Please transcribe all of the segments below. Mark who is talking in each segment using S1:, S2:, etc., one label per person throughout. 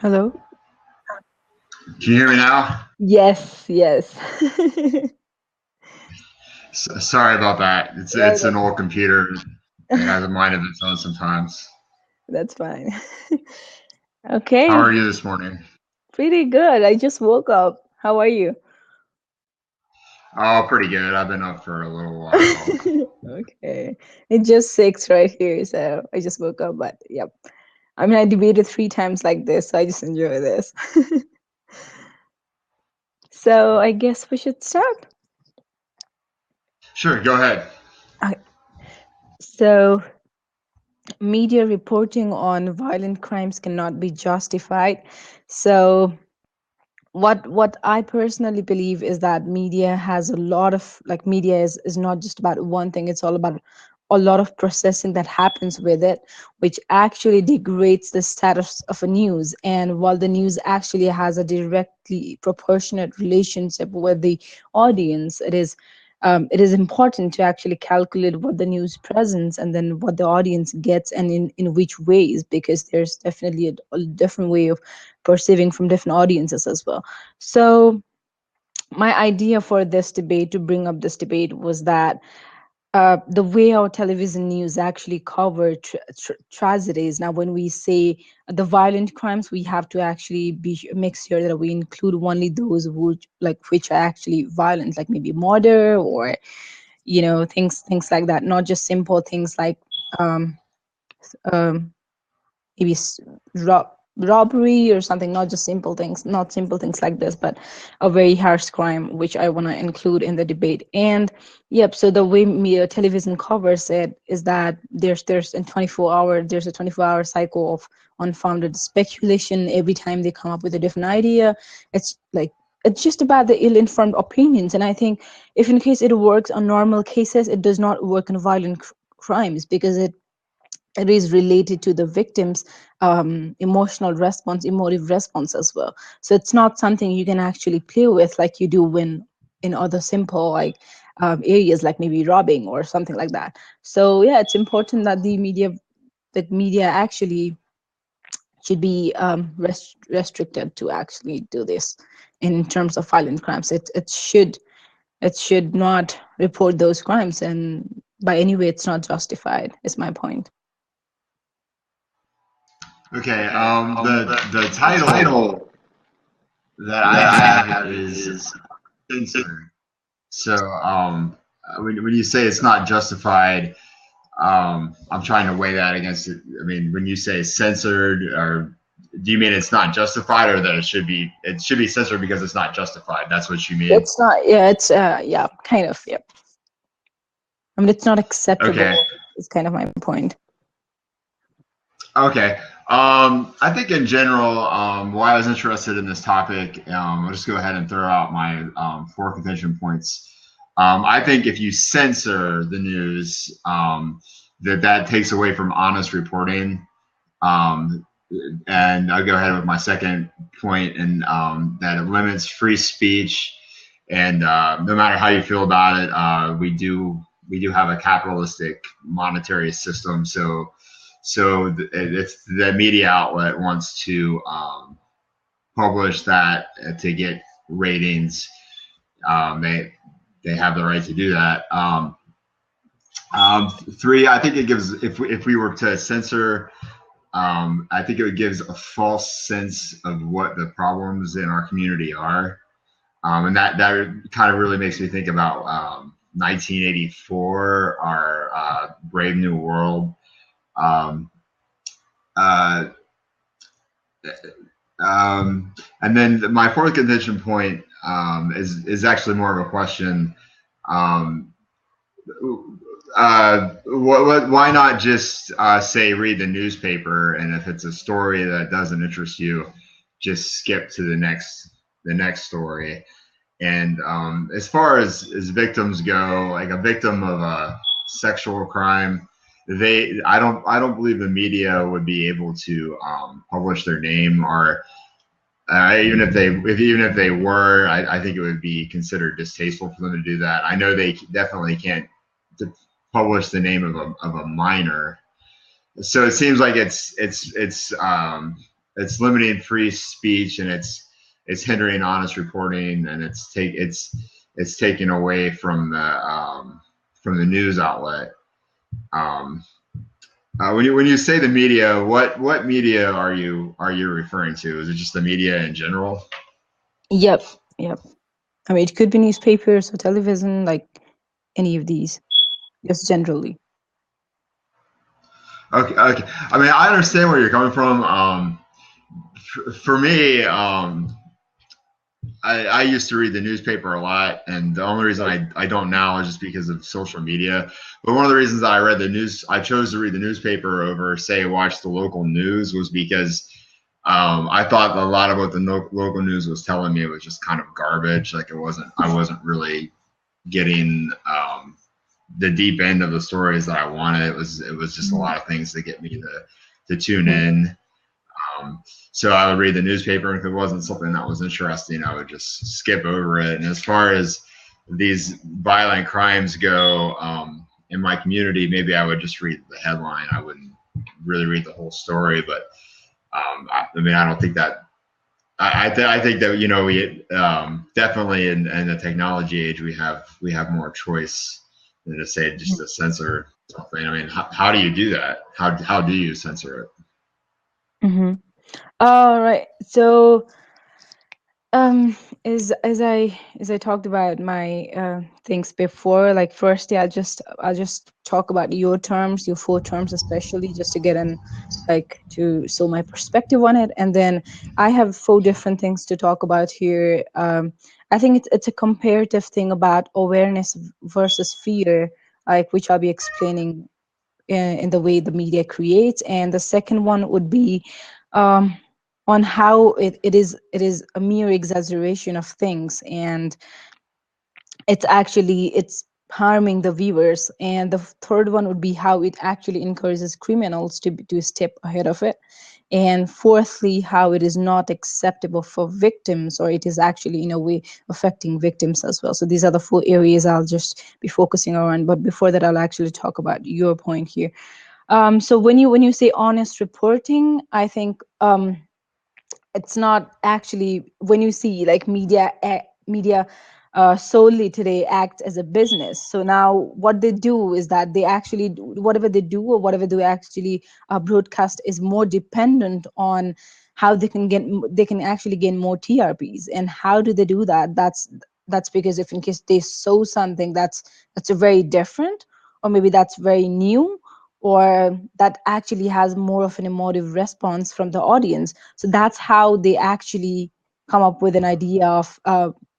S1: Hello?
S2: Can you hear me now?
S1: Yes, yes.
S2: Sorry about that. It's
S1: Yeah,
S2: it's an old computer. It has a mind of its own sometimes.
S1: that's fine.
S2: How
S1: Okay,
S2: are you this morning?
S1: pretty good. I just woke up. How are you?
S2: Oh, pretty good. I've been up for a little while.
S1: Okay. It's just 6 right here, so I just woke up, but yep. I mean, I debated 3 times like this, so I just enjoy this. So I guess we should start.
S2: Sure, go ahead.
S1: Okay. So media reporting on violent crimes cannot be justified. So what I personally believe is that media has a lot of like media is not just about one thing, it's all about a lot of processing that happens with it, which actually degrades the status of a news. And while the news actually has a directly proportionate relationship with the audience, it is important to actually calculate what the news presents and then what the audience gets and in which ways, because there's definitely a different way of perceiving from different audiences as well. So my idea for this debate, to bring up this debate, was that the way our television news actually cover tragedies. Now, when we say the violent crimes, we have to actually make sure that we include only those which are actually violent, like maybe murder or things like that, not just simple things like um, um, maybe robbery or something, not just simple things, not simple things like this, but a very harsh crime, which I want to include in the debate. And yep, so the way media television covers it is that there's a 24-hour cycle of unfounded speculation. Every time they come up with a different idea, it's like it's just about the ill-informed opinions. And I think if in case it works on normal cases, it does not work on violent crimes, because it is related to the victim's emotional response, emotive response as well. So it's not something you can actually play with like you do when in other simple like areas like maybe robbing or something like that. So yeah, it's important that media actually should be restricted to actually do this in terms of violent crimes. It should not report those crimes, and by any way, it's not justified. Is my point.
S2: Okay, the title that I have is censored. So when you say it's not justified, I'm trying to weigh that against it. I mean, when you say censored, or do you mean it's not justified, or that it should be censored because it's not justified? That's what you mean.
S1: It's not. Yeah, it's yeah, kind of. Yeah. I mean, it's not
S2: Okay.
S1: acceptable. Is kind of my point.
S2: Okay. I think in general, why I was interested in this topic, I'll just go ahead and throw out my four contention points. I think if you censor the news, that takes away from honest reporting. Um, and I'll go ahead with my second point, and that it limits free speech. And no matter how you feel about it, we do have a capitalistic monetary system. So if the media outlet wants to publish that to get ratings, they have the right to do that. Three, I think it gives, if we were to censor, I think it gives a false sense of what the problems in our community are. And that kind of really makes me think about 1984, our Brave New World. Um, uh, and then my fourth contention point is actually more of a question. Um, why not just say read the newspaper, and if it's a story that doesn't interest you, just skip to the next story. And as far as victims go, like a victim of a sexual crime, I don't believe the media would be able to publish their name, or even if they were, I think it would be considered distasteful for them to do that. I know they definitely can't publish the name of a minor. So it seems like it's it's limiting free speech, and it's hindering honest reporting, and it's taken away from the news outlet. Um, when you say the media, what media are you referring to? Is it just the media in general?
S1: Yep, yep. I mean, it could be newspapers or television, like any of these, just generally.
S2: Okay, okay. I mean, I understand where you're coming from. For me, I used to read the newspaper a lot, and the only reason I don't now is just because of social media. But one of the reasons that I chose to read the newspaper over, say, watch the local news, was because I thought a lot of what the local news was telling me was just kind of garbage. Like I wasn't really getting the deep end of the stories that I wanted. It was just a
S1: Mhm.
S2: lot of things to get me to tune
S1: Mhm.
S2: in. Um, so I would read the newspaper, and if it wasn't something that was interesting, I would just skip over it. And as far as these violent crimes go in my community, maybe I would just read the headline. I wouldn't really read the whole story. But I mean, I don't think that. I think that we definitely in the technology age we have more choice than to say just to censor something. I mean, how do you do that? How do you censor it?
S1: Mhm. All right. So, Um, as I talked about my things before, like firstly, I'll just talk about your terms, your four terms especially, just to get in, like to show my perspective on it, and then I have four different things to talk about here. I think it's a comparative thing about awareness versus fear, like which I'll be explaining in the way the media creates, and the second one would be um, on how it is a mere exaggeration of things, and it's harming the viewers, and the third one would be how it actually encourages criminals to step ahead of it, and fourthly how it is not acceptable for victims, or it is actually in a way affecting victims as well. So these are the four areas I'll just be focusing on, but before that I'll actually talk about your point here. So when you say honest reporting, I think it's not actually when you see like media solely today act as a business. So now what they do is that they actually whatever they do or whatever they actually broadcast is more dependent on how they can actually gain more TRPs. And how do they do that? That's because if in case they show something that's a very different, or maybe that's very new, or that actually has more of an emotive response from the audience. So that's how they actually come up with an idea of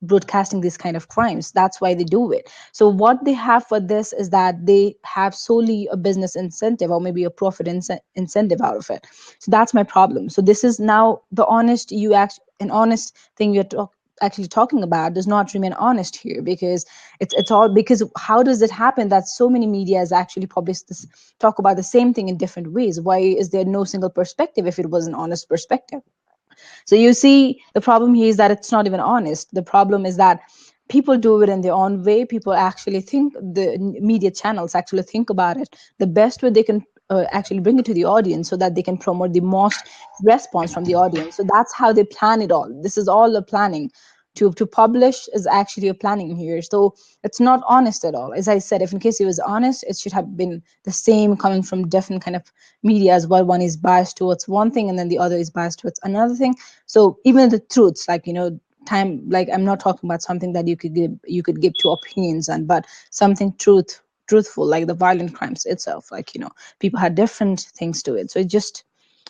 S1: broadcasting these kind of crimes. That's why they do it. So what they have for this is that they have solely a business incentive, or maybe a profit incentive out of it. So that's my problem. So this is now the honest you act an honest thing actually talking about does not remain honest here, because it's all because how does it happen that so many media has actually published this, talk about the same thing in different ways? Why is there no single perspective if it was an honest perspective? So you see, the problem here is that it's not even honest. The problem is that people do it in their own way. People actually think, the media channels actually think about it the best way they can actually bring it to the audience so that they can promote the most response from the audience. So that's how they plan it all. This is all a planning. To publish is actually a planning here. So it's not honest at all. As I said, if in case it was honest, it should have been the same coming from different kind of media as well. One is biased towards one thing and then the other is biased towards another thing. So even the truths, like time, like I'm not talking about something that you could give two opinions on, but something truthful, like the violent crimes itself. Like people had different things to it. So it's just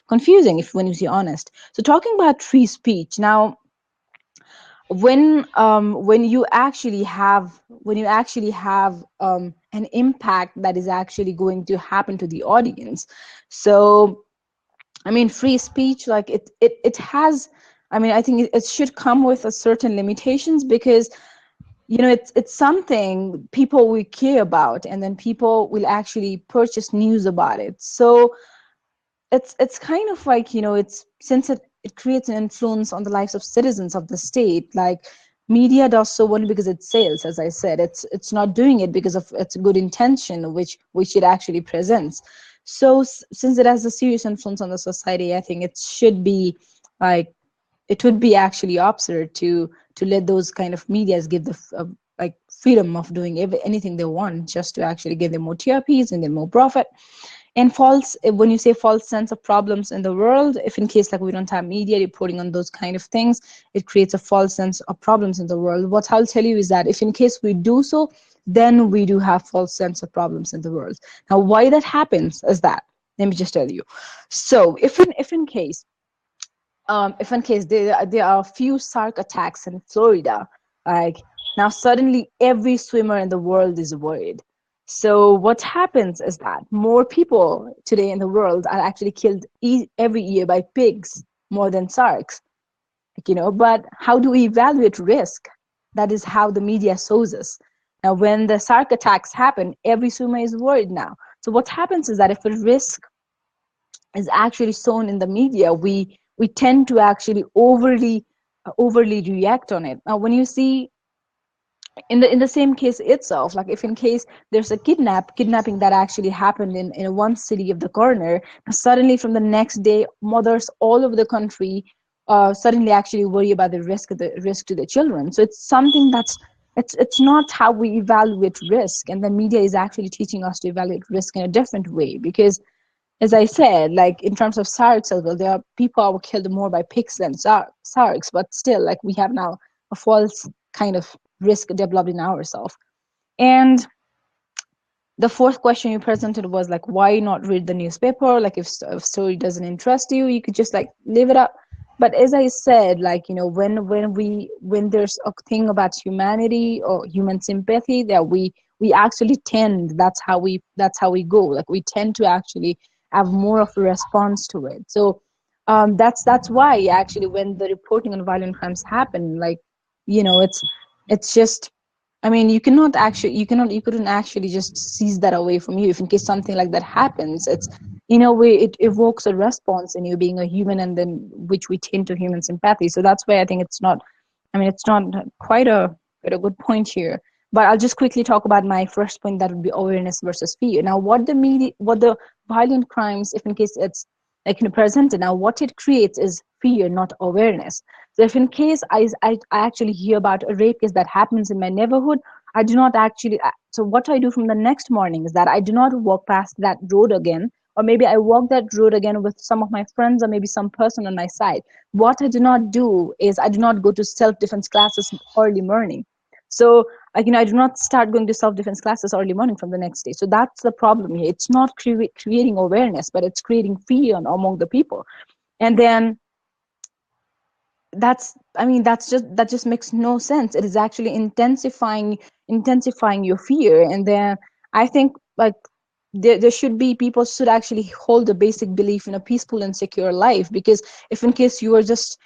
S1: confusing if when you see honest. So talking about free speech now, when you actually have an impact that is actually going to happen to the audience. So I mean, free speech, like it has. I mean, I think it should come with a certain limitations, because it's something people will care about, and then people will actually purchase news about it. So it's kind of like it's since it creates an influence on the lives of citizens of the state. Like media does so only because it sells. As I said, it's not doing it because of its good intention, which it actually presents. So since it has a serious influence on the society, I think it should be like, it would be actually absurd to let those kind of medias give the like freedom of doing anything they want just to actually give them more TRPs and then more profit. And false, when you say false sense of problems in the world, if in case like we don't have media reporting on those kind of things, it creates a false sense of problems in the world. What I'll tell you is that if in case we do so, then we do have false sense of problems in the world. Now why that happens is that, let me just tell you. So if in case there are a few shark attacks in Florida, like now suddenly every swimmer in the world is worried. So what happens is that more people today in the world are actually killed every year by pigs more than sharks. But how do we evaluate risk? That is how the media shows us. Now, when the shark attacks happen, every swimmer is worried now. So what happens is that if a risk is actually shown in the media, we tend to actually overly react on it. Now when you see in the same case itself, like if in case there's a kidnapping that actually happened in one city of the corner, suddenly from the next day mothers all over the country suddenly actually worry about the risk to the children. So it's something that's, it's not how we evaluate risk, and the media is actually teaching us to evaluate risk in a different way. Because as I said, like in terms of sharks as well, there are people who are killed more by pigs than sharks, but still, like we have now a false kind of risk developed in ourselves. And the fourth question you presented was like, why not read the newspaper? Like if story doesn't interest you, you could just like leave it up. But as I said, like when there's a thing about humanity or human sympathy, that we actually tend, that's how we go, like we tend to actually have more of a response to it. So that's why actually when the reporting on violent crimes happen, like it's just, I mean, you couldn't actually just seize that away from you. If in case something like that happens, it's in a way it evokes a response in you being a human, and then which we tend to human sympathy. So that's why I think it's not. I mean, it's not quite a good point here. But I'll just quickly talk about my first point. That would be awareness versus fear. Now, what the violent crimes, if in case it's like presented now, what it creates is fear, not awareness. So if in case I actually hear about a rape case that happens in my neighborhood, I do not actually, so what I do from the next morning is that I do not walk past that road again, or maybe I walk that road again with some of my friends or maybe some person on my side. What I do not do is I do not go to self-defense classes early morning. So like, I do not start going to self-defense classes early morning from the next day. So that's the problem here. It's not creating awareness, but it's creating fear among the people. And then that just makes no sense. It is actually intensifying your fear. And then I think like there should be, people should actually hold a basic belief in a peaceful and secure life. Because if in case you are just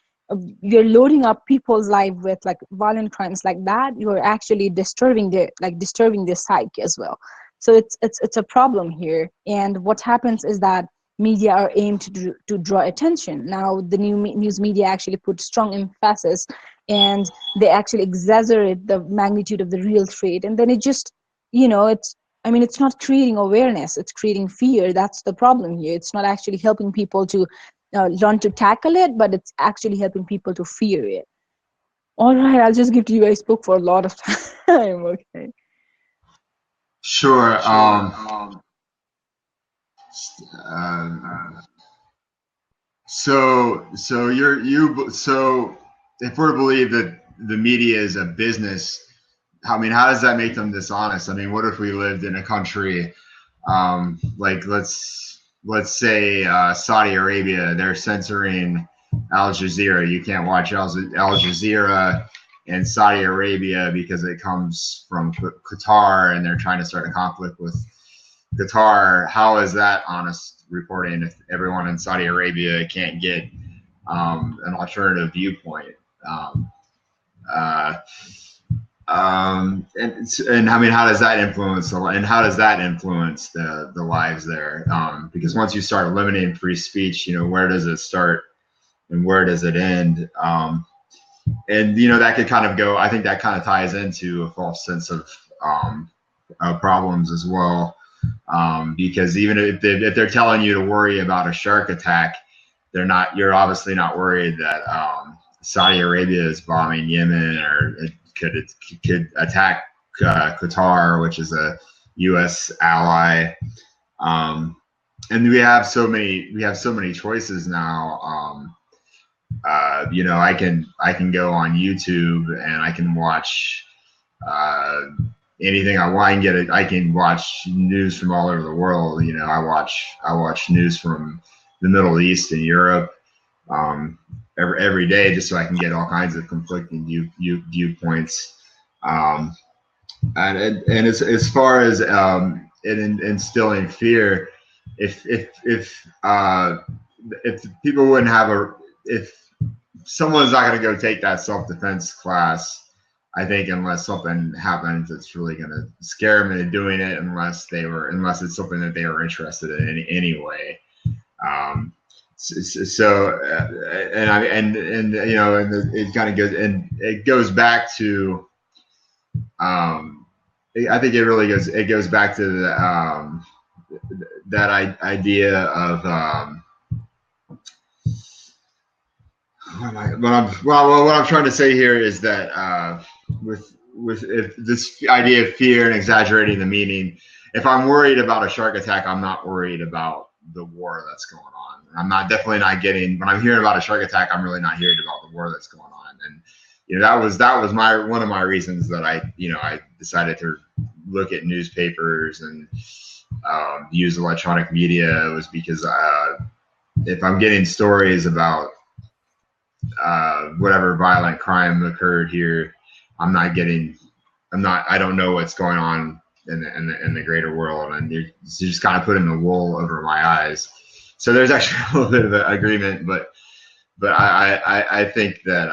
S1: you're loading up people's life with like violent crimes like that, you're actually disturbing their psyche as well. So it's a problem here. And what happens is that media are aimed to draw attention. Now the news media actually put strong emphasis, and they actually exaggerate the magnitude of the real threat. And then it just, it's, I mean, it's not creating awareness, it's creating fear. That's the problem here. It's not actually helping people to learn to tackle it, but it's actually helping people to fear it. All right, I'll just give to you. I spoke for a lot of time. Okay.
S2: Sure. Um, so if we're to believe that the media is a business, I mean, how does that make them dishonest? I mean, what if we lived in a country, like let's say Saudi Arabia, they're censoring Al Jazeera. You can't watch Al Jazeera in Saudi Arabia because it comes from Qatar, and they're trying to start a conflict with Qatar. How is that honest reporting if everyone in Saudi Arabia can't get an alternative viewpoint? Um, uh, and I mean, how does that influence the lives there? Because once you start limiting free speech, where does it start and where does it end? And that could kind of go. I think that kind of ties into a false sense of problems as well. because even if they're telling you to worry about a shark attack, they're not. You're obviously not worried that Saudi Arabia is bombing Yemen, or it could attack Qatar, which is a U.S. ally. And we have so many choices now. I can go on YouTube and I can watch uh, anything I want. I can watch news from all over the world. I watch news from the Middle East and Europe every day, just so I can get all kinds of conflicting viewpoints. Um, and as far as instilling fear, if people wouldn't have if someone's not going to go take that self-defense class, I think, unless something happens that's really going to scare them into doing it, unless it's something that they were interested in anyway. It kind of goes, and it goes back to, I think it goes back to that idea of, what I'm trying to say here is that with if this idea of fear and exaggerating the meaning, if I'm worried about a shark attack, I'm not worried about the war that's going on. Definitely not getting, when I'm hearing about a shark attack, I'm really not hearing about the war that's going on. And that was one of my reasons that I decided to look at newspapers and use electronic media, was because if I'm getting stories about whatever violent crime occurred here, I don't know what's going on in the greater world, and you're just kind of putting the wool over my eyes. So there's actually a little bit of an agreement, but I think that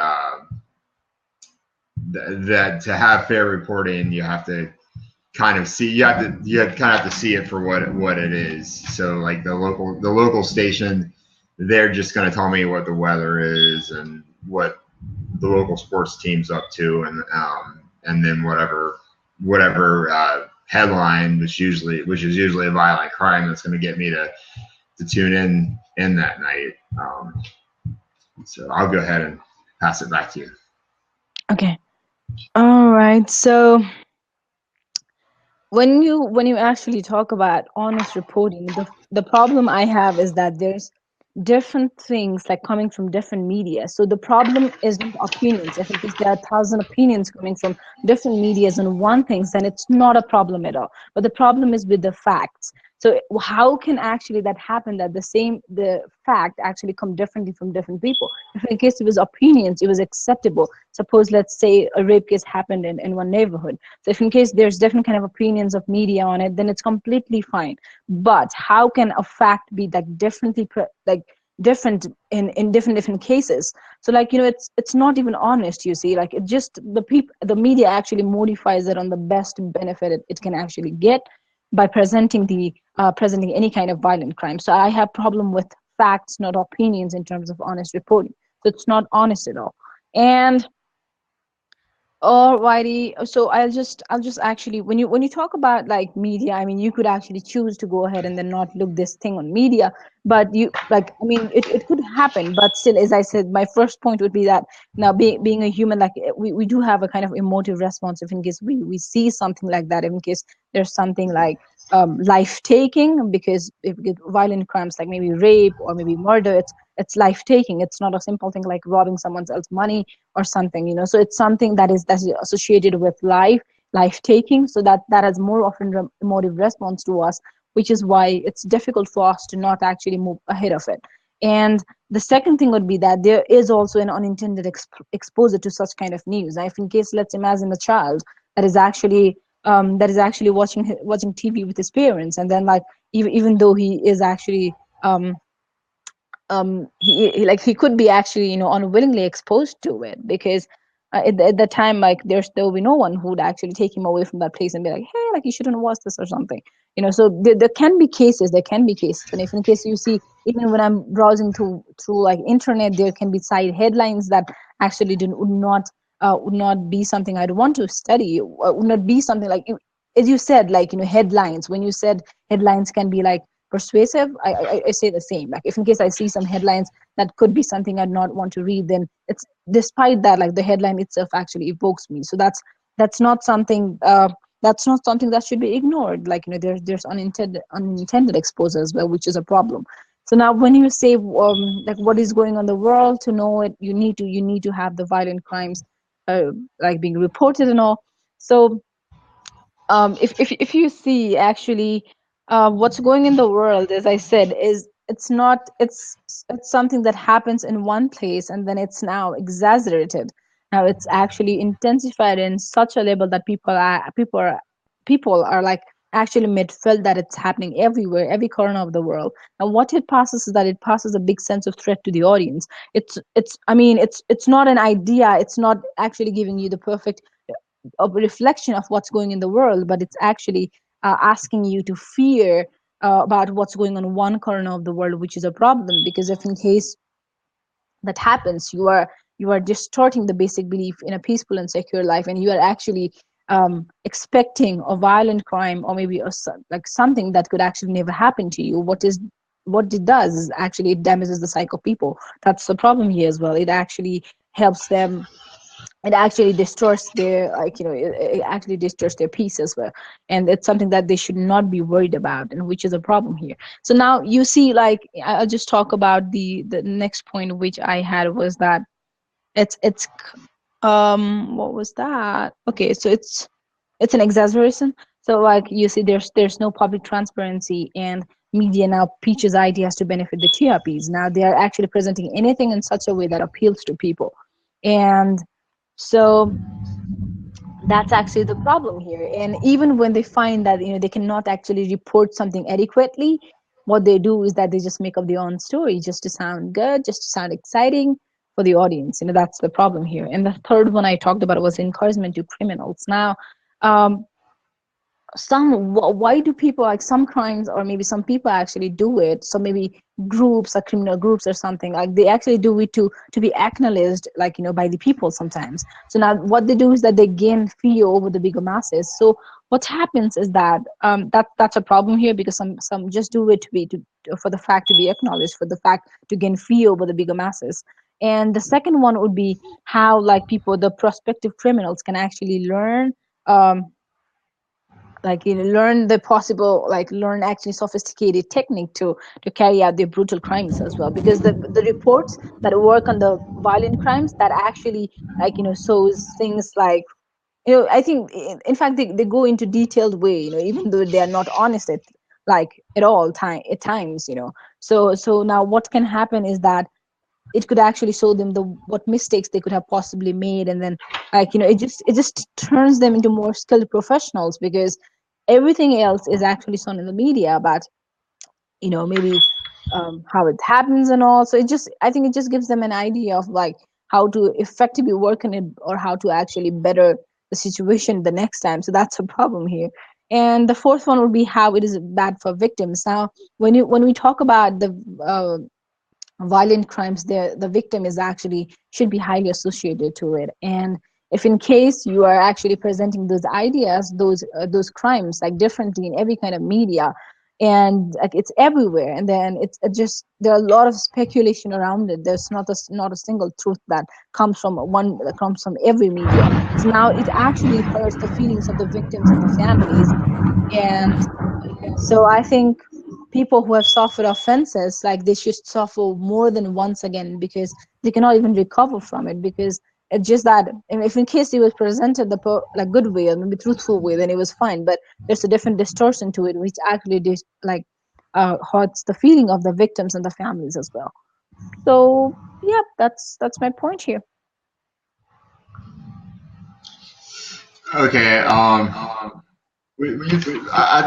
S2: that to have fair reporting, you have to kind of see it for what it is. So like the local station, they're just going to tell me what the weather is and what the local sports team's up to, and then whatever headline, which is usually a violent crime, that's going to get me to tune in that night. So I'll go ahead and pass it back to you.
S1: Okay. All right. So when you actually talk about honest reporting, the problem I have is that there's different things like coming from different media. So the problem isn't opinions. If it is there are 1,000 opinions coming from different medias on one thing, then it's not a problem at all. But the problem is with the facts. So how can actually that happen, that the fact actually come differently from different people? If in case it was opinions, it was acceptable. Suppose, let's say, a rape case happened in one neighborhood. So if in case there's different kind of opinions of media on it, then it's completely fine. But how can a fact be like different in different cases? So it's not even honest, you see. Like, it just, the media actually modifies it on the best benefit it can actually get by presenting any kind of violent crime. So I have problem with facts, not opinions, in terms of honest reporting. So it's not honest at all. And alrighty, so I'll just actually, when you talk about like media, I mean, you could actually choose to go ahead and then not look this thing on media, but it could happen. But still, as I said, my first point would be that now, being a human, like, we do have a kind of emotive response if in case we see something like that, in case there's something like life taking, because if you get violent crimes like maybe rape or maybe murder, it's life taking. It's not a simple thing like robbing someone else's money or something, so it's something that's associated with life taking. So that has more often emotive response to us, which is why it's difficult for us to not actually move ahead of it. And the second thing would be that there is also an unintended exposure to such kind of news. Now, if in case, let's imagine a child that is actually watching TV with his parents, and then, like, even though he is actually he could be actually unwillingly exposed to it, because at the time, like, there will be no one who would actually take him away from that place and be like, hey, like, you shouldn't watch this or something. So there can be cases, and if in case you see, even when I'm browsing through like internet, there can be side headlines that actually would not be something I'd want to study, would not be something like, as you said, like, headlines, when you said headlines can be like persuasive, I say the same. Like, if in case I see some headlines that could be something I'd not want to read, then it's, despite that, like, the headline itself actually evokes me. So that's not something, that's not something that should be ignored. Like, there's unintended exposure as well, which is a problem. So now, when you say, like, what is going on in the world, to know it, you need to have the violent crimes, like, being reported and all. So, if you see, actually, what's going in the world, as I said, is, it's something that happens in one place, and then it's now exaggerated. Now it's actually intensified in such a level that people are like, actually made felt that it's happening everywhere, every corner of the world. And what it passes is that it passes a big sense of threat to the audience. It's I mean, it's not an idea, it's not actually giving you the perfect a reflection of what's going in the world, but it's actually asking you to fear about what's going on in one corner of the world, which is a problem. Because if in case that happens, you are distorting the basic belief in a peaceful and secure life, and you are actually expecting a violent crime, or maybe like something that could actually never happen to you. What it does is, actually, it damages the psyche of people. That's the problem here as well. It actually helps them, it actually distorts their, like, it actually distorts their peace as well. And it's something that they should not be worried about, and which is a problem here. So now you see, like, I'll just talk about the next point which I had, was that it's what was that? Okay, so it's an exaggeration. So, like, you see, there's no public transparency, and media now pitches ideas to benefit the TRPs. Now they are actually presenting anything in such a way that appeals to people. And so that's actually the problem here. And even when they find that, they cannot actually report something adequately, what they do is that they just make up their own story, just to sound good, just to sound exciting for the audience. That's the problem here. And the third one I talked about was encouragement to criminals. Now, um, why do people, like, some crimes, or maybe some people actually do it, so maybe groups or criminal groups or something, like, they actually do it to be acknowledged, like, by the people sometimes. So now what they do is that they gain fear over the bigger masses. So what happens is that, that's a problem here, because some just do it for the fact to be acknowledged, for the fact to gain fear over the bigger masses. And the second one would be how, like, the prospective criminals can actually learn, um, like, learn the possible, like, learn actually sophisticated technique to carry out their brutal crimes as well. Because the reports that work on the violent crimes, that actually, like, shows things like, I think, in fact, they go into detailed way, even though they are not honest at all at times. So now what can happen is that it could actually show them what mistakes they could have possibly made. And then, like, it just turns them into more skilled professionals, because everything else is actually shown in the media about, maybe, how it happens and all. So I think it just gives them an idea of, like, how to effectively work on it, or how to actually better the situation the next time. So that's a problem here. And the fourth one would be how it is bad for victims. Now, when we talk about the violent crimes, the victim is actually should be highly associated to it. And if in case you are actually presenting those ideas, those crimes, like, differently in every kind of media, and, like, it's everywhere, and then it just, there are a lot of speculation around it. There's not a single truth that comes from every media. So now it actually hurts the feelings of the victims and the families. And so I think people who have suffered offenses, like, they should suffer more than once again, because they cannot even recover from it. Because it's just that, if in case it was presented like, good way, or maybe truthful way, then it was fine. But there's a different distortion to it, which actually like, hurts the feeling of the victims and the families as well. So yeah, that's my point here.
S2: Okay. I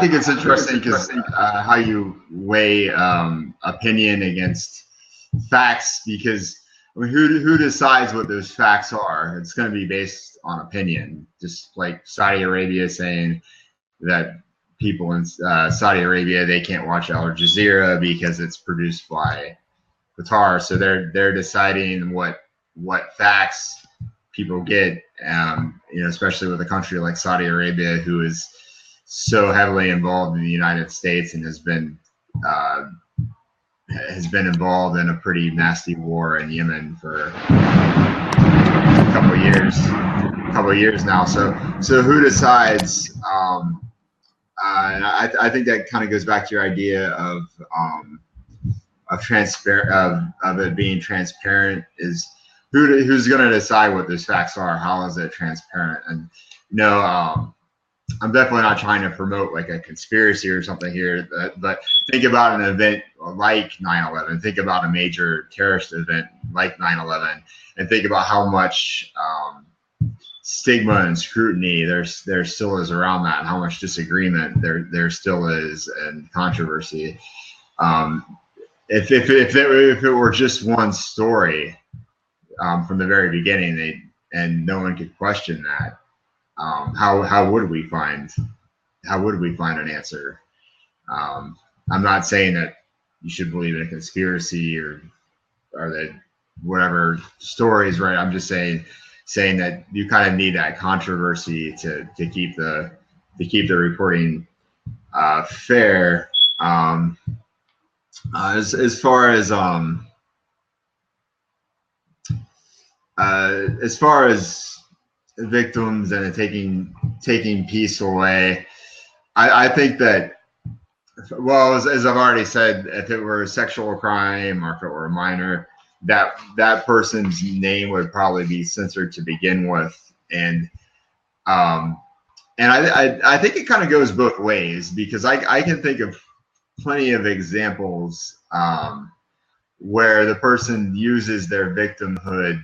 S2: think it's interesting because how you weigh opinion against facts. Because I mean, who decides what those facts are? It's going to be based on opinion. Just like Saudi Arabia saying that people in Saudi Arabia, they can't watch Al Jazeera because it's produced by Qatar. So they're deciding what facts people get. Especially with a country like Saudi Arabia, who is so heavily involved in the United States and uh, has been involved in a pretty nasty war in Yemen for a couple of years now. So who decides? And I think that kind of goes back to your idea of transparent of it being transparent is who's going to decide what those facts are? How is it transparent? And you know, I'm definitely not trying to promote like a conspiracy or something here, but think about an event like 9/11. Think about a major terrorist event like 9/11, and think about how much stigma and scrutiny there still is around that, and how much disagreement there still is, and controversy. Um, if it were just one story from the very beginning, and no one could question that, how would we find an answer? I'm not saying that you should believe in a conspiracy or that whatever stories, right? I'm just saying that you kind of need that controversy to keep the reporting fair. As far as victims and taking peace away, I think that, well, as I've already said, if it were a sexual crime or if it were a minor, that person's name would probably be censored to begin with, um, and I think it kind of goes both ways, because I can think of plenty of examples where the person uses their victimhood.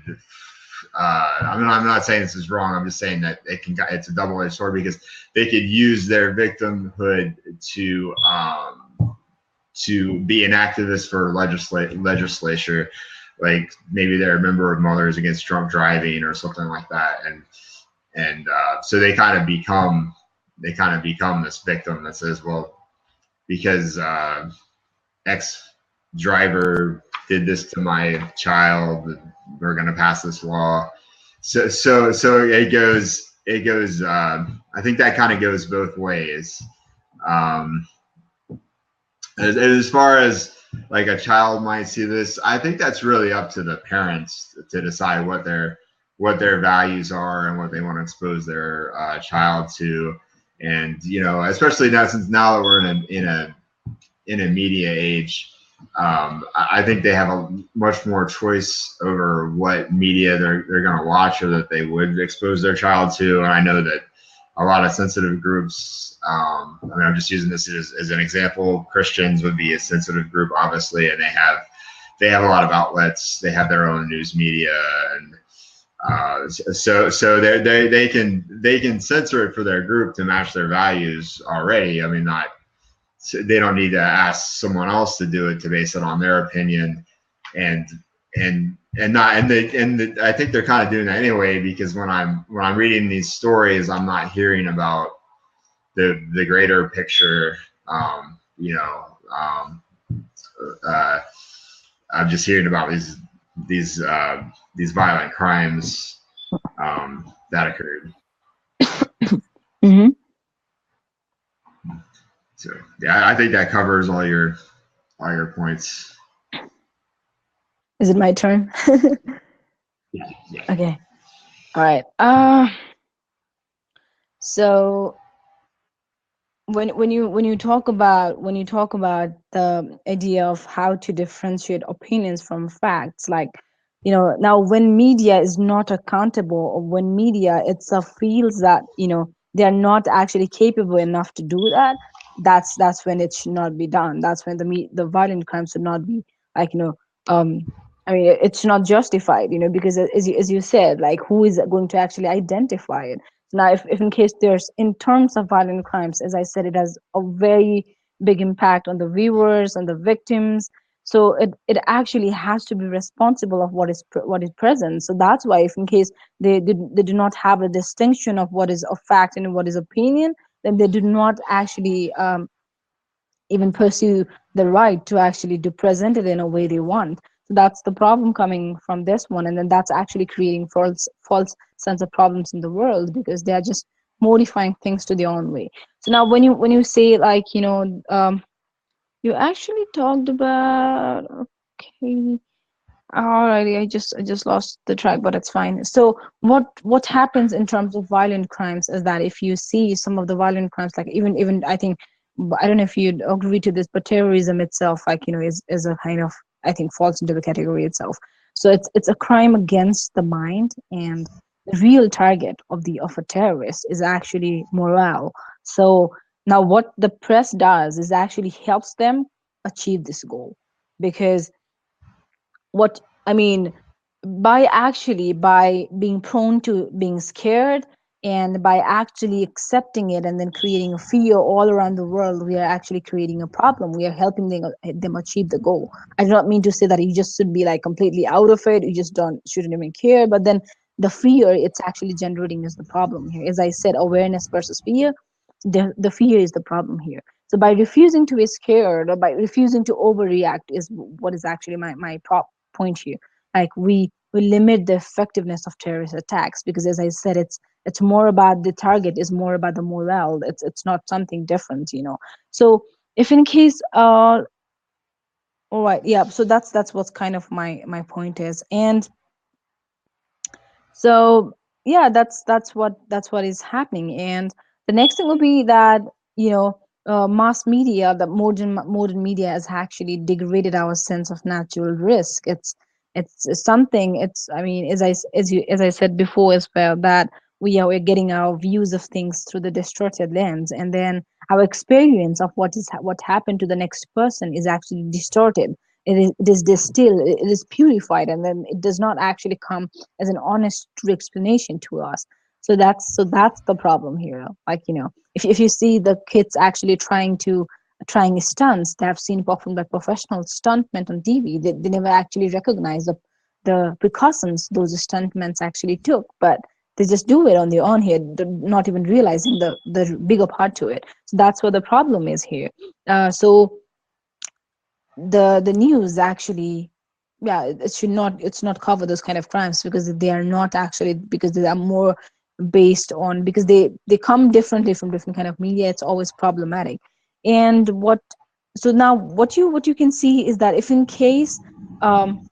S2: I'm not saying this is wrong. I'm just saying that it's a double-edged sword, because they could use their victimhood to be an activist for legislature, like maybe they're a member of Mothers Against Drunk Driving or something like that, and so they kind of become this victim that says, well, because X driver did this to my child, we're going to pass this law. So it goes. I think that kind of goes both ways. Um, as far as like a child might see this, I think that's really up to the parents to decide what their values are and what they want to expose their child to. And especially now, since now that we're in a media age, I think they have a much more choice over what media they're going to watch, or that they would expose their child to. And I know that a lot of sensitive groups, I'm just using this as an example. Christians would be a sensitive group, obviously, and they have a lot of outlets. They have their own news media, and so they can censor it for their group to match their values already. I mean, they don't need to ask someone else to do it to base it on their opinion, and I think they're kind of doing that anyway, because when I'm reading these stories, I'm not hearing about the greater picture. I'm just hearing about these violent crimes that occurred.
S1: Mm-hmm.
S2: So yeah, I think that covers all your points.
S1: Is it my turn?
S2: Yeah, yeah.
S1: Okay. All right. So when you talk about the idea of how to differentiate opinions from facts, like, now when media is not accountable, or when media itself feels that they're not actually capable enough to do that, that's when it should not be done. That's when the violent crimes should not be, like, um I mean, it's not justified, because as you said, like, who is going to actually identify it? Now, if in case there's, in terms of violent crimes, as I said, it has a very big impact on the viewers and the victims. So it actually has to be responsible of what is present. So that's why, if in case they do not have a distinction of what is a fact and what is opinion, then they do not actually even pursue the right to actually to present it in a way they want. So that's the problem coming from this one, and then that's actually creating false sense of problems in the world, because they are just modifying things to their own way. So now when you say like, you actually talked about, okay. Alrighty, I just lost the track, but it's fine. So what happens in terms of violent crimes is that if you see some of the violent crimes, like even I think, I don't know if you'd agree to this, but terrorism itself, like, is a kind of, I think, falls into the category itself. So it's a crime against the mind, and the real target of a terrorist is actually morale. So now what the press does is actually helps them achieve this goal, because what I mean, by being prone to being scared, and by actually accepting it and then creating a fear all around the world, we are actually creating a problem. We are helping them achieve the goal. I do not mean to say that you just should be like completely out of it, you just don't shouldn't even care, but then the fear it's actually generating is the problem here. As I said, awareness versus fear, the fear is the problem here. So by refusing to be scared, or by refusing to overreact, is what is actually my point here. Like we limit the effectiveness of terrorist attacks, because as I said, it's more about the target is more about the morale. It's not something different. So if in case all right, yeah, so that's what's kind of my point is. And so yeah, that's what is happening. And the next thing will be that, you know mass media, the modern media has actually degraded our sense of natural risk. It's something, it's, I mean, as I said before as well, that we're getting our views of things through the distorted lens, and then our experience of what happened to the next person is actually distorted. It is distilled, it is purified, and then it does not actually come as an honest true explanation to us. So that's the problem here. Like, if you see the kids actually trying stunts they have seen performed by professional stuntmen on TV, they never actually recognize the precautions those stuntmen actually took, but they just do it on their own here, not even realizing the bigger part to it. So that's what the problem is here. So the news actually, yeah, it's not cover those kind of crimes, because they are not actually, because they are more based on, because they come differently from different kind of media. It's always problematic. And so now what you can see is that if in case, um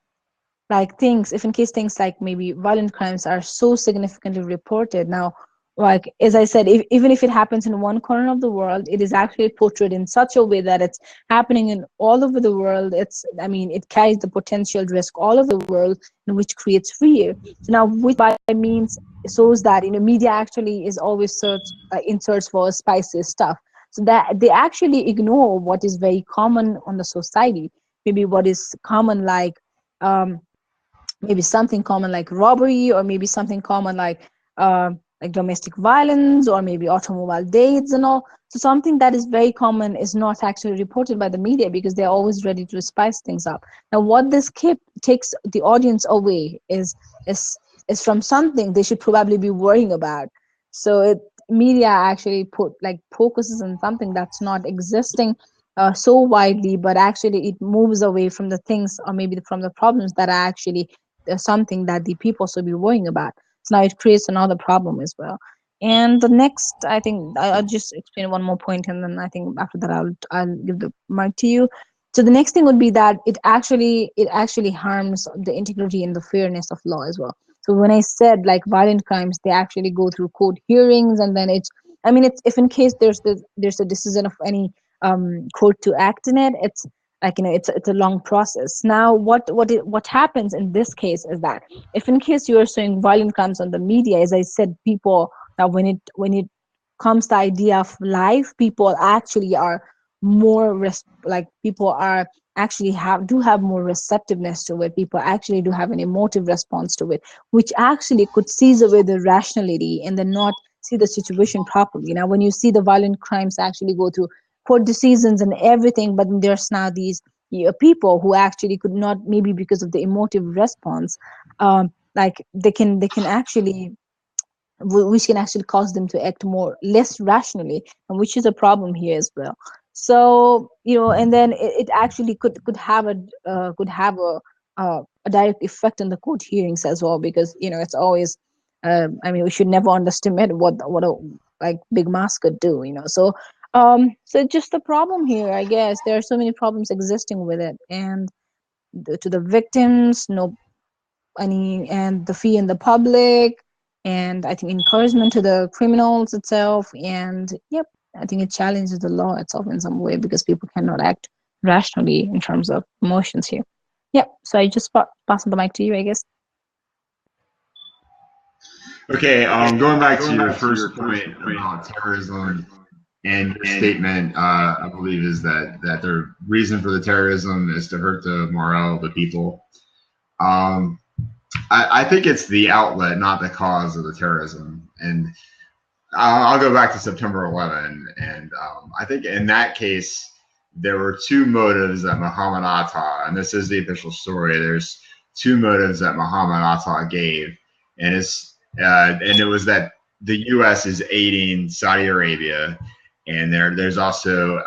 S1: like things if in case things like maybe violent crimes are so significantly reported now, like as I said, even if it happens in one corner of the world, it is actually portrayed in such a way that it's happening in all over the world. I mean, it carries the potential risk all over the world, and which creates fear. So now, which by means shows that media actually is always in search for spicy stuff, so that they actually ignore what is very common on the society. Maybe what is common, um maybe something common like robbery, or maybe something common like domestic violence, or maybe automobile dates and all. So something that is very common is not actually reported by the media, because they're always ready to spice things up. Now what this clip takes the audience away is is from something they should probably be worrying about. So media actually focuses on something that's not existing so widely, but actually it moves away from the things, or maybe from the problems that are actually something that the people should be worrying about. So now it creates another problem as well. And the next, I think I'll just explain one more point, and then I think after that I'll give the mic to you. So the next thing would be that it actually harms the integrity and the fairness of law as well. So when I said like violent crimes, they actually go through court hearings, and then I mean, it's if in case there's a decision of any court to act in it, it's like it's a long process. Now what happens in this case is that if in case you are showing violent crimes on the media, as I said, people, now when it comes to the idea of life, people actually are people are actually have more receptiveness to it. People actually do have an emotive response to it, which actually could seize away the rationality and then not see the situation properly. Now when you see the violent crimes actually go through court decisions and everything, but there's now these people who actually could not, maybe because of the emotive response, like they can actually, which can actually cause them to act more less rationally, and which is a problem here as well. So and then it actually could have a direct effect on the court hearings as well, because it's always, I mean, we should never underestimate like big mass could do, you know. So so just the problem here, I guess there are so many problems existing with it, and to the victims, no any, and the fee in the public, and I think encouragement to the criminals itself, and yep, I think it challenges the law itself in some way because people cannot act rationally in terms of emotions here. Yep, so I just pass the mic to you, I guess.
S2: Okay, going back to your first point about terrorism and your statement, I believe is that the reason for the terrorism is to hurt the morale of the people. Um, I think it's the outlet, not the cause of the terrorism. And I'll go back to September 11, and I think in that case there were two motives that Muhammad Atta, and this is the official story. There's two motives that Muhammad Atta gave, and it was that the U.S. is aiding Saudi Arabia, and there's also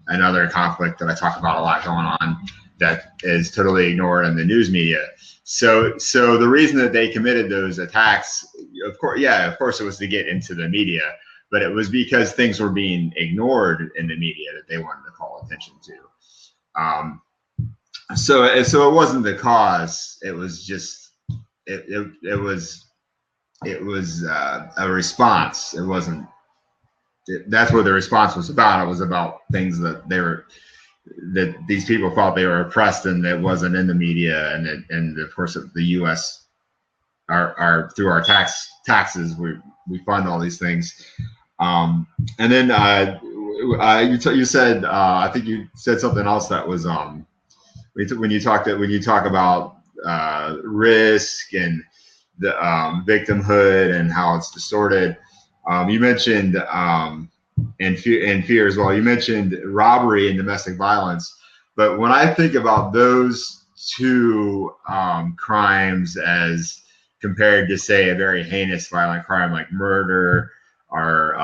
S2: another conflict that I talk about a lot going on that is totally ignored in the news media. So the reason that they committed those attacks, of course, it was to get into the media, but it was because things were being ignored in the media that they wanted to call attention to. So it wasn't the cause; it was just it was a response. It wasn't. That's what the response was about. It was about things that these people thought they were oppressed, and it wasn't in the media, and of course the U.S. Our through our taxes we fund all these things, and then you said I think you said something else that was when you talk about risk and the victimhood and how it's distorted. You mentioned and fear as well. You mentioned robbery and domestic violence, but when I think about those two crimes as compared to, say, a very heinous violent crime like murder or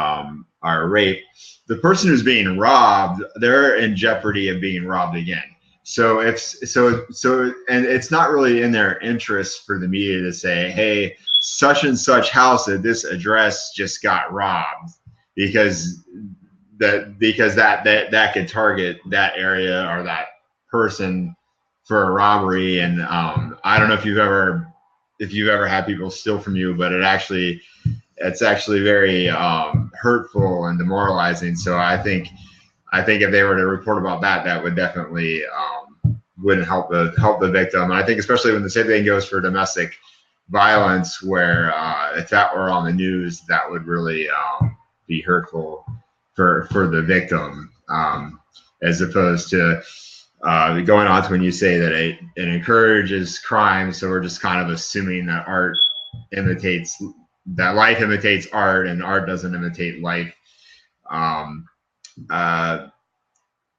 S2: rape, the person who's being robbed, they're in jeopardy of being robbed again. So and it's not really in their interest for the media to say, hey, such and such house at this address just got robbed, because that could target that area or that person for a robbery. And I don't know if you've ever had people steal from you, but it's actually very hurtful and demoralizing. So I think if they were to report about that, that would definitely wouldn't help the victim. And I think especially when the same thing goes for domestic violence, where if that were on the news, that would really be hurtful for the victim, as opposed to going on to when you say that it encourages crime. So we're just kind of assuming that life imitates art, and art doesn't imitate life. Um, uh,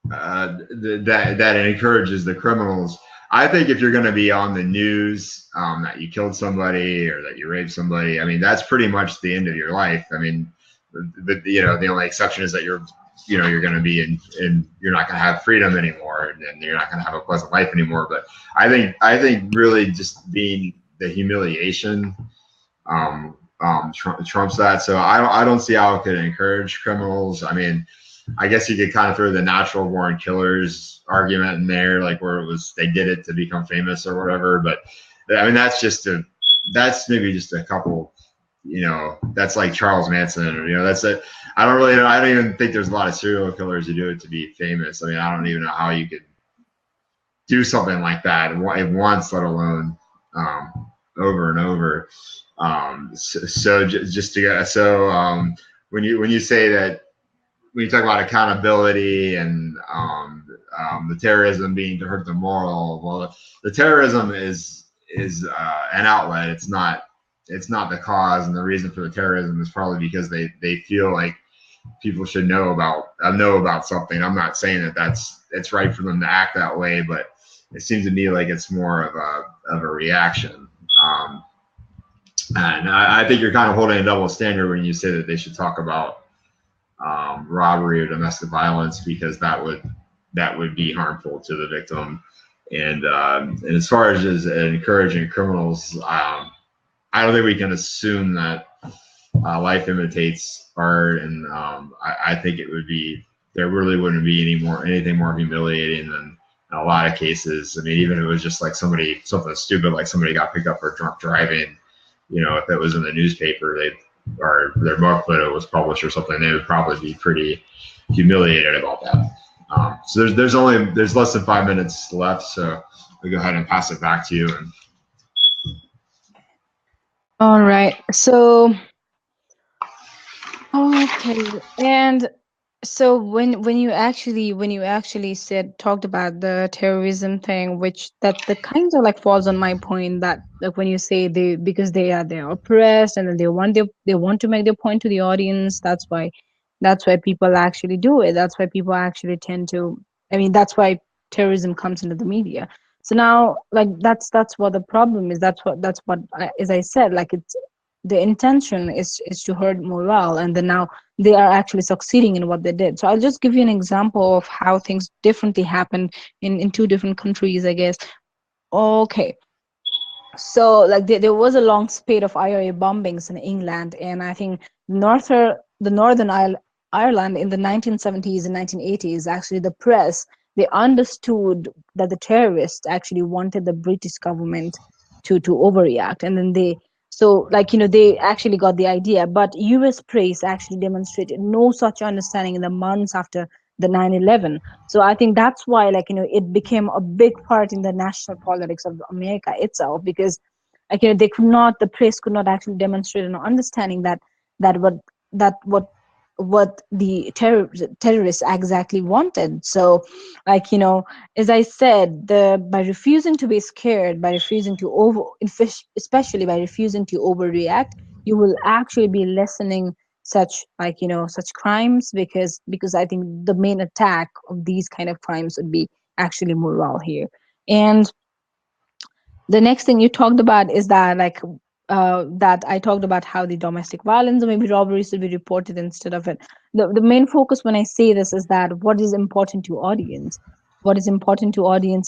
S2: that it encourages the criminals. I think if you're going to be on the news that you killed somebody or that you raped somebody, I mean, that's pretty much the end of your life. I mean, the only exception is that you're going to be in you're not going to have freedom anymore, and you're not going to have a pleasant life anymore. But I think really just being the humiliation trumps that. So I don't see how it could encourage criminals. I mean, I guess you could kind of throw the natural born killers argument in there, like where it was they did it to become famous or whatever. But I mean, that's maybe just a couple. That's like Charles Manson, or that's it. I don't even think there's a lot of serial killers who do it to be famous. I mean, I don't even know how you could do something like that once, let alone over and over. When you say that, when you talk about accountability and the terrorism being to hurt the moral, well, the terrorism is an outlet. It's not the cause, and the reason for the terrorism is probably because they feel like people should know about something. I'm not saying that it's right for them to act that way, but it seems to me like it's more of a reaction. And I think you're kind of holding a double standard when you say that they should talk about robbery or domestic violence, because that would be harmful to the victim. And as far as encouraging criminals, I don't think we can assume that life imitates part, and I think it would be there really wouldn't be anything more humiliating than in a lot of cases. I mean, even if it was just like something stupid, like somebody got picked up for drunk driving, you know, if it was in the newspaper, or their book photo was published or something, they would probably be pretty humiliated about that. So there's less than 5 minutes left, so we go ahead and pass it back to you.
S1: All right. So, okay. And so when you actually said talked about the terrorism thing, which that the kinds of like falls on my point that like when you say they because they're oppressed and then they want to make their point to the audience, that's why people actually do it. That's why people actually tend to. I mean, that's why terrorism comes into the media. So now, like that's what the problem is. That's what as I said, like it's the intention is to hurt morale, and then now they are actually succeeding in what they did. So I'll just give you an example of how things differently happen in two different countries, I guess. Okay, so like there was a long spate of IRA bombings in England, and I think Northern Ireland in the 1970s and 1980s, actually the press, they understood that the terrorists actually wanted the British government to overreact, and then so like they actually got the idea, but US press actually demonstrated no such understanding in the months after the 9/11. So I think that's why like it became a big part in the national politics of America itself, because like they could not the press could not actually demonstrate an understanding that what that what the terrorists exactly wanted. So like as I said, the by refusing to be scared, by refusing to especially by refusing to overreact, you will actually be lessening such like such crimes, because I think the main attack of these kind of crimes would be actually morale here. And the next thing you talked about is that like that I talked about how the domestic violence or maybe robberies should be reported instead of it. The main focus when I say this is that what is important to audience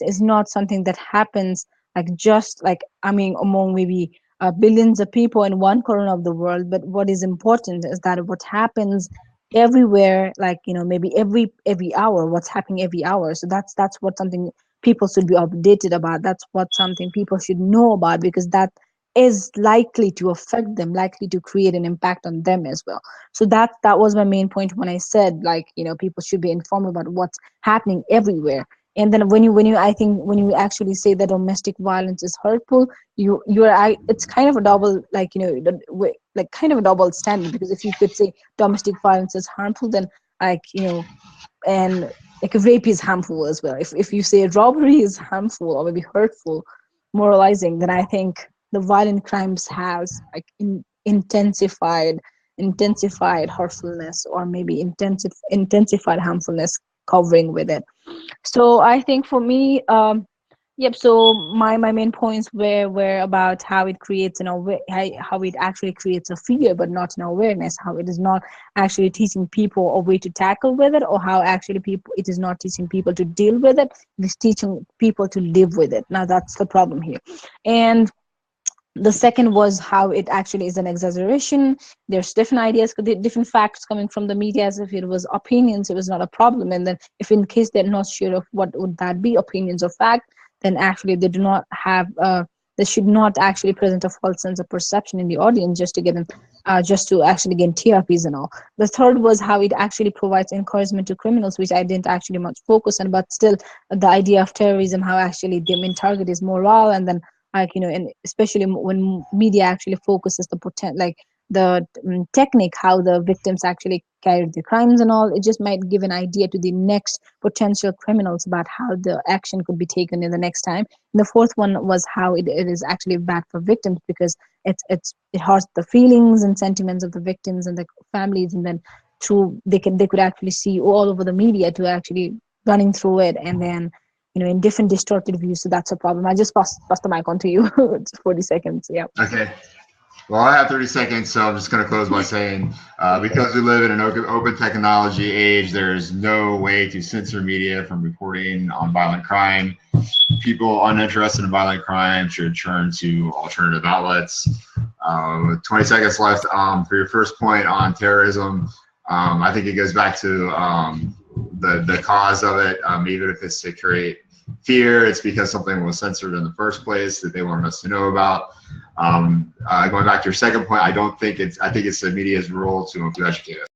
S1: is not something that happens like just like I mean among maybe billions of people in one corner of the world, but what is important is that what happens everywhere, like maybe every hour, what's happening every hour. So that's what something people should be updated about. That's what something people should know about, because that is likely to affect them, likely to create an impact on them as well. So that was my main point when I said like people should be informed about what's happening everywhere. And then when you I think when you actually say that domestic violence is hurtful, it's kind of a double like like kind of a double standard, because if you could say domestic violence is harmful, then like and like rape is harmful as well. If you say robbery is harmful or maybe hurtful, moralizing, then I think the violent crimes has like intensified hurtfulness, or maybe intensified harmfulness covering with it. So I think for me, yep. So my main points were about how it creates how it actually creates a fear, but not an awareness. How it is not actually teaching people a way to tackle with it, or how actually people it is not teaching people to deal with it. It is teaching people to live with it. Now that's the problem here, and the second was how it actually is an exaggeration. There's different ideas, different facts coming from the media, as if it was opinions, it was not a problem. And then if in case they're not sure of what would that be, opinions or fact, then actually they do not have they should not actually present a false sense of perception in the audience just to get them just to actually gain TRPs and all. The third was how it actually provides encouragement to criminals, which I didn't actually much focus on, but still the idea of terrorism, how actually the main target is morale, and then like and especially when media actually focuses the like the technique, how the victims actually carried the crimes and all, it just might give an idea to the next potential criminals about how the action could be taken in the next time. And the fourth one was how it is actually bad for victims, because it hurts the feelings and sentiments of the victims and the families, and then through they could actually see all over the media to actually running through it, and then in different distorted views. So that's a problem. I just pass the mic on to you. It's 40 seconds. Yeah.
S2: Okay. Well, I have 30 seconds, so I'm just going to close by saying because we live in an open technology age, there's no way to censor media from reporting on violent crime. People uninterested in violent crime should turn to alternative outlets. 20 seconds left for your first point on terrorism. I think it goes back to the cause of it. Even if it's to create fear, it's because something was censored in the first place that they wanted us to know about. Going back to your second point, I don't think it's. I think it's the media's role to educate us.